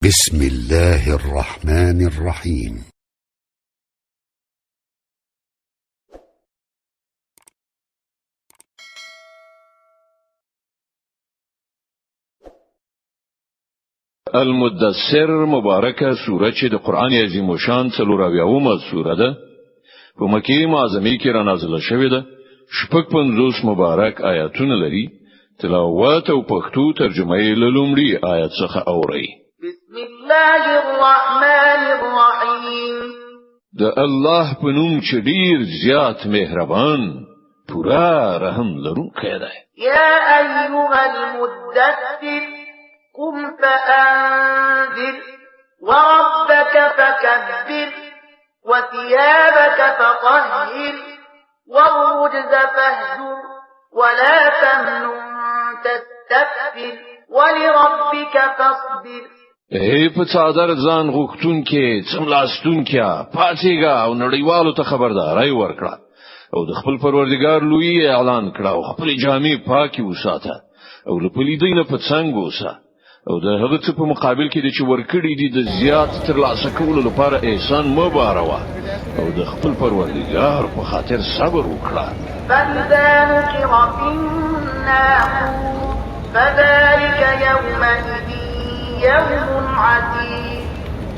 بسم الله الرحمن الرحيم. المدثر مبارکه سوره چې د قران عظیم شان څلوراویاومه سوره ده په مکه معظمه کې را نازله شوې ده. شپږ پنځوس مبارک آیاتونه لري. تلاوت او پښتو ترجمه یې له لومړي آیت څخه اورئ. بسم الله الرحمن الرحیم. د الله په نوم چې ډیر زیات مهربان پورا رحم لرونکی دی. یا ایها المدثر قم فأنذر وربك فكبر وثيابك فطهر والرجز فاهجر ولا تمنن تستكبر ولربك فاصبر. په څادر ځان غوښتون کې څملاستون کې پاتېګا او نړیوالو ته خبرداري ورکړه او د خپل پروردګار لوی اعلان کړه او خپل جامې پاکي وساته او له پلیدینه په څنګه وسه او د هغه څه په مقابل کې چې ورکړي دي د زیات ترلاسه کولو لپاره احسان مباروا او د خپل پروردګار په خاطر صبر وکړه. فإذا نقر في الناقور فذلك يومئذ يوم عسير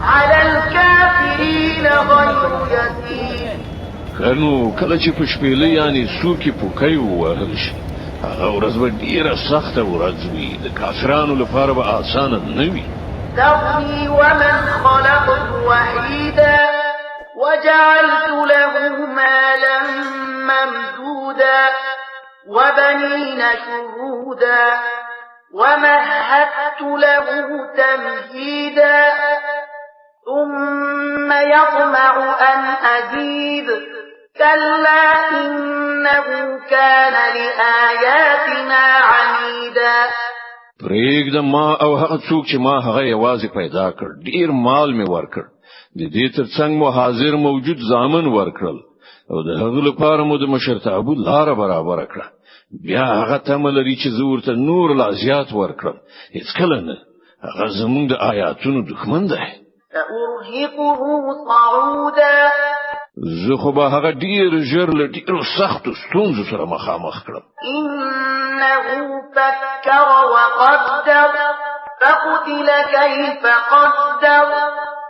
على الكافرين غير يسير. کنو کله چې په شپېلې یعنی سوکي پوکي ووهل شي هغه ورځ به ډیره سخته ورځ وي د کافرانو لپاره به اسانه نه وي. ذرني ومن خلقت وحيدا وجعلت له مالا ممدودا وبنين شهودا ومهدت له تمهيدا ثم يطمع أن أزيد كلا إنه كان لآياتنا عنيدا. پرېږده ما او هغه څوک چې ما هغه یوازې پیدا کړ ډیر مال می ورکړ د دې ترڅنګ مو حاضر موجود ځامن ورکړل او د هغه لپاره مو د مشرتابو لار برابر کړه. بیا هغه تملري چې زورته نور لا زیات ورکړل هیڅ کله نه هغه زموږ د آیاتونو دښمن دی. سأرهقه صعودا زه خو به هغه ډیر ژر له ډیرو سختو ستونزو سره مخامخ کړم. إنه فكر وقدر فقتل كيف قدر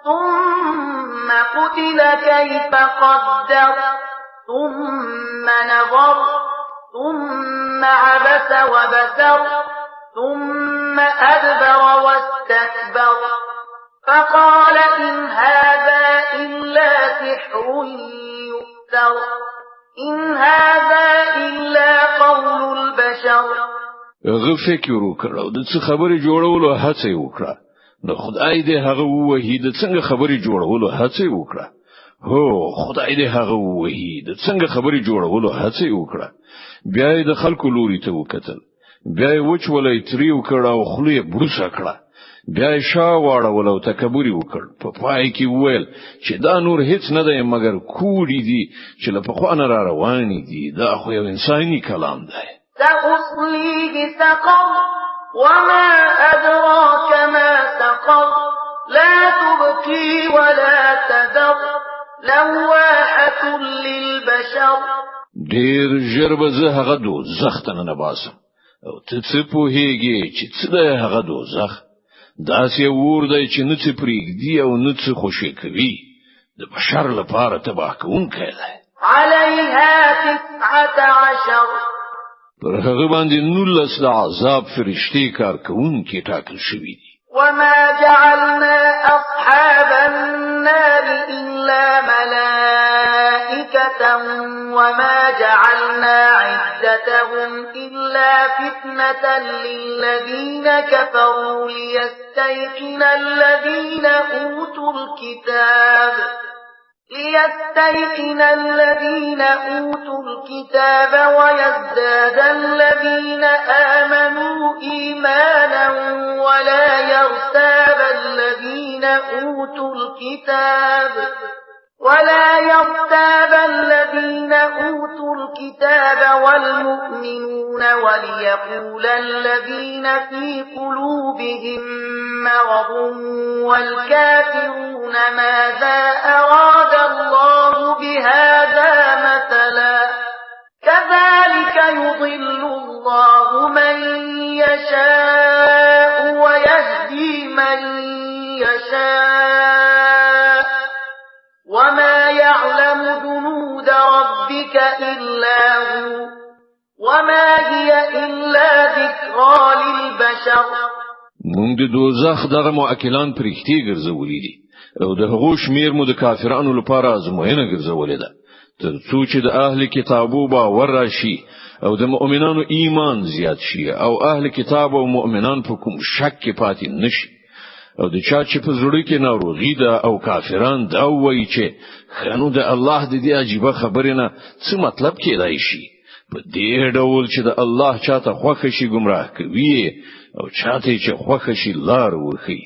ثم قتل كيف قدر ثم نظر ثم عبس وبسر ثم أدبر واستكبر فقال إن هذا إلا سحر يؤثر إن هذا إلا قول البشر. هغه فکر وکړ او د څه خبرې جوړولو هڅه وکړه. نو خدای دې هغه ووهي د څنګه خبرې جوړولو هڅه وکړه. هو خدای دې هغه ووهي د څنګه خبرې جوړولو هڅه وکړه. بیا یې د خلکو لوري ته وکتل. بیا یې وچولې تری وکړ او خولې بروسه کړه. بیا یې شاوړ او تکبر وکړ. په پای کې وویل چې دا نور هیڅ نه دی مګر کوړی دي چې له پخوانه را روان دي. دا خو یو انساني کلام دی. سأصليه سقر وما أدراك ما سقر لا تبكي ولا تذر لواحة للبشر. ډیر ژر به زه هغه دوزخ ته نه باسم او ته څه پوهیږي چې څه دی هغه دوزخ؟ داسې ور دی چې نه څه پرېږدي او نه څه خوشي کوي. د بشر لپاره تباه کوونکی دی. عليها 19 پر هغه باندې 19 د عذاب فرشتي کار کوونکي ټاکل شوي دي. وما جعلنا أصحاب النار إلا ملائكة وما جعلنا عدتهم إلا فتنة للذين كفروا ليستيقن الذين أوتوا الكتاب ويزداد الذين آمنوا إيمانا ولا يرتاب الذين أوتوا الكتاب ولا يرتاب الذين أوتوا الكتاب والمؤمنون وليقول الذين في قلوبهم مرض والكافرون ماذا أراد الله بهذا مثلا كذلك يضل الله من يشاء ويهدي من يشاء وما يعلم جنود ربك إلا هو وما هي إلا ذكرى للبشر. مونږ د دوزخ دغه مؤکلان پرېختي ګرځولې دي او د هغو شمیر مو د کافرانو لپاره ازموینه ګرځولې ده تر څو چې د اهل کتابو باور راشي او د مؤمنانو ایمان زیات شي او اهل کتاب او مؤمنان په کوم شک کې پاتې نشي او د چا چې په زړه کې ناروغي ده او کافران دا وایي چې خنو د الله د دې عجیب خبرې نه څه مطلب کېدای شي په دې ډول چې د الله چاته خوښ شي گمراه کوي او چاته چې خوښ شي لار ورخي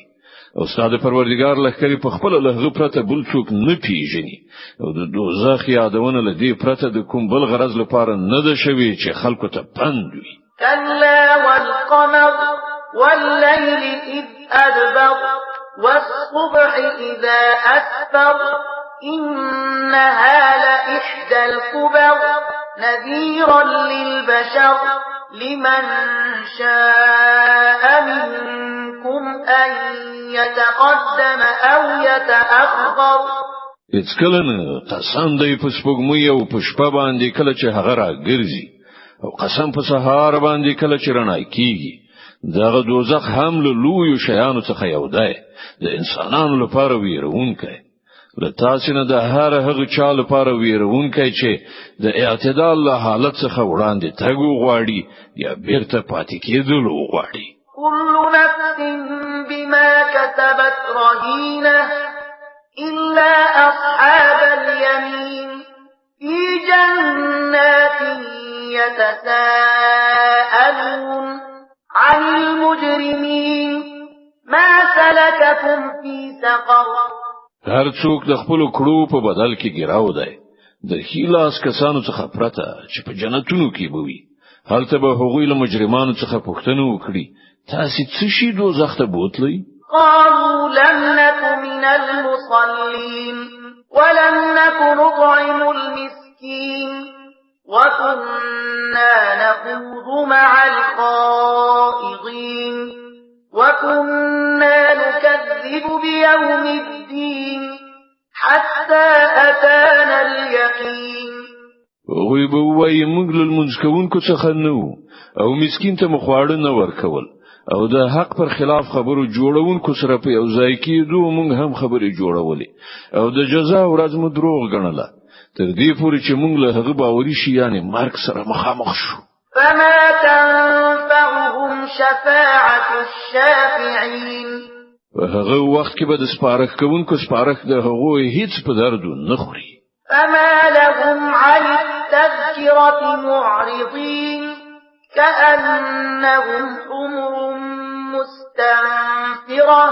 او ستاسو پروردگار لخرې په خپل لهغه پرته بل څوک نه پیژني او د دوزخ یادونه لدی پرته د کوم بل غرض لپاره نه ده شوی چې خلکو ته پند وي. كلا والقمر والليل إذ أدبر والصبح إذا أسفر إنها لإحدى الكبر نذيرا للبشر لمن شاء منكم أن يتقدم أو يتأخر. اڅکلن قسم دی په سپوږمۍ او په شپه باندې کله چې هغه راګرځي او قسم په سهار باندې کله چې رڼا کیږي دغه دوزخ هم له لویو شیانو څخه یو دی د انسانانو لپاره ویرونکی له تاسو نه د هر هغه چا لپاره ویرونکی چې د اعتدال له حالت څخه وړاندې تګ غواړي یا بیرته پاتې کېدل غواړي. كل نفس بما كسبت رهينة إلا أصحاب اليمين في جنات يتساءلون عن المجرمين ما سلككم في سقر. هر څوک د خپل کړو په بدل کې ګراو دی د هیلاس کسانو څخه پرته چې په جنتونو کې بوي هلته به هغوی له مجرمانو څخه پوښتنه وکړي تاسو څه شي دوزخ ته بوتلی؟ قالوا لم نك من المصلين ولم نك نطعم المسكين وكنا نخوض مع الخائضين وكنا نكذب بيوم الدين حتى أتانا اليقين. وی به وای موږ له منځ کوونکو څخه نو او مسکین ته مخواړه نه ورکول او د حق پر خلاف خبرو جوړونکو سره په یو ځای کې دوه موږ هم خبرې جوړولې او د جزا ورځ مو دروغ غنله تر دې پورې چې موږ له هغه باوري شي یعنی مرګ سره مخامخ شو. فما تنفعهم شفاعة الشافعين. هغه وخت کې به د سپارښت کوونکو سپارښت د هغه هیڅ په درد نه خوري. فما لهم عن التذكرة معرضين كأنهم حمر مستنفرة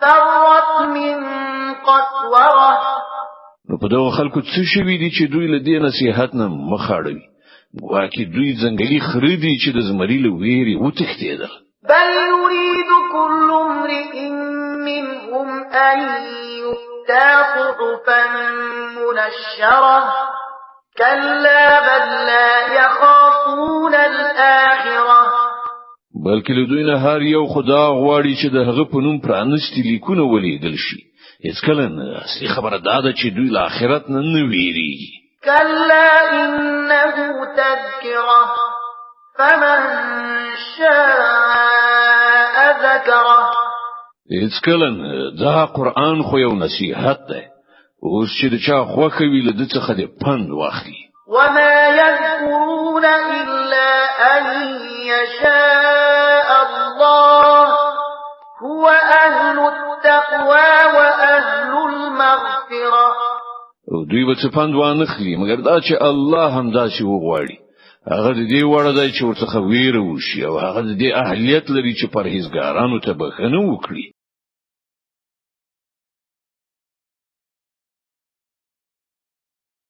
فرت من قسورة. نو په دغه خلکو څه شوي دي چې دوی له دې نصيحت نه مخاړوي واکه دوی ځنګلي خریدي چې د زمري له ویري وتښتېدل. بل يريد كل امرئ منهم أن يؤتى صحفا منشرة كلا بل لا يخافون الآخرة. بلکې له دوی نه هر یو خدا غواړي چې د هغه په نوم پرانستي لیکونه ولیدل شي. هیڅ کله نه اصلي خبره دا ده چې دوی له آخرت نه ویریږي. كلا إنه تذكرة فمن شاء ذكره. هیڅ کله دا قرآن خو یو نصیحت ده اوس چې د چا خوښه وي له دې څخه د پند واخلي. وما يذكرون إلا أن يشاء الله هو أهل التقوى وأهل المغفرة. او دوی به څه پند وانخلي مګر دا چې الله هم داسې وغواړي هغه دې وړه دی چې ورڅخه ویره وشي او هغه دې اهلیت لري چې پرهیزګارانو ته بخښنه وکړي.